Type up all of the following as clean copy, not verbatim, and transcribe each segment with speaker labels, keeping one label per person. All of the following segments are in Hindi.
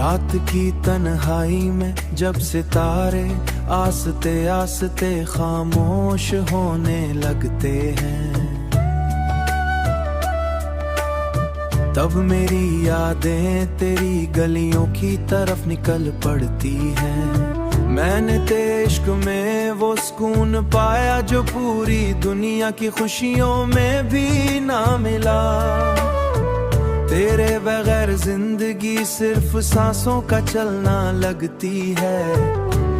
Speaker 1: रात की तन्हाई में जब सितारे आस्ते आस्ते खामोश होने लगते हैं, तब मेरी यादें तेरी गलियों की तरफ निकल पड़ती हैं। मैंने तेरे इश्क में वो सुकून पाया जो पूरी दुनिया की खुशियों में भी ना मिला। तेरे बगैर जिंदगी सिर्फ सांसों का चलना लगती है,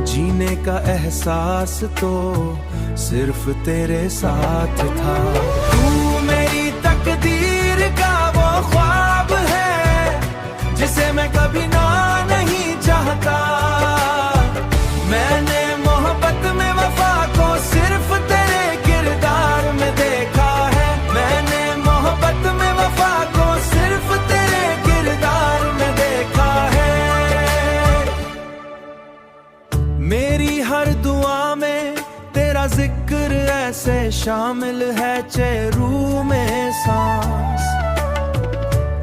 Speaker 1: जीने का एहसास तो सिर्फ तेरे साथ था। तू मेरी तकदीर का वो ख्वाब है जिसे मैं कभी ना नहीं चाहता। मैंने मोहब्बत में वफा को सिर्फ तेरे किरदार में देखा है। मैंने मोहब्बत में वफा को सिर्फ तेरे किरदार में देखा है। मेरी हर दुआ में तेरा जिक्र ऐसे शामिल है, चाहे रूह में सांस।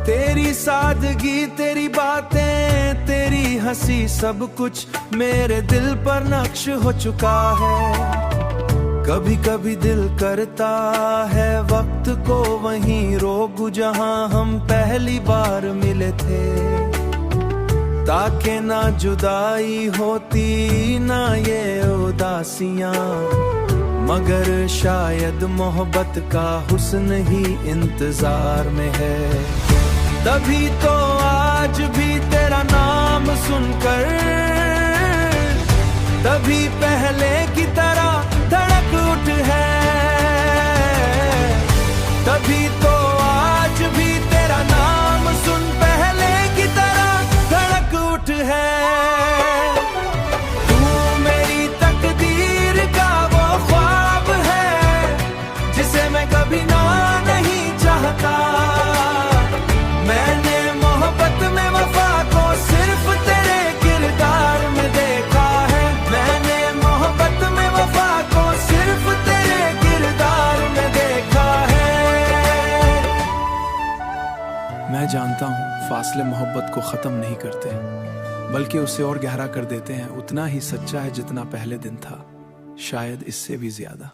Speaker 1: तेरी सादगी, तेरी बातें, तेरी हंसी, सब कुछ मेरे दिल पर नक्श हो चुका है। कभी कभी दिल करता है वक्त को वहीं रोक जहां हम पहली बार मिले थे, ताकि ना जुदाई होती ना ये उदासियां, मगर शायद मोहब्बत का हुस्न ही इंतजार में है। तभी तो आज भी तेरा नाम सुनकर तभी पहले की तरह धड़क उठ है। तभी तो आज भी तेरा नाम सुन पहले की तरह धड़क उठ है। तू मेरी तकदीर का वो ख्वाब है जिसे मैं कभी ना नहीं चाहता। मैंने मोहब्बत में वफा को सिर्फ तेरे किरदार में देखा है। मैंने मोहब्बत में वफा को सिर्फ तेरे किरदार में देखा है। मैं जानता हूँ फासले मोहब्बत को ख़त्म नहीं करते, बल्कि उसे और गहरा कर देते हैं। उतना ही सच्चा है जितना पहले दिन था, शायद इससे भी ज़्यादा।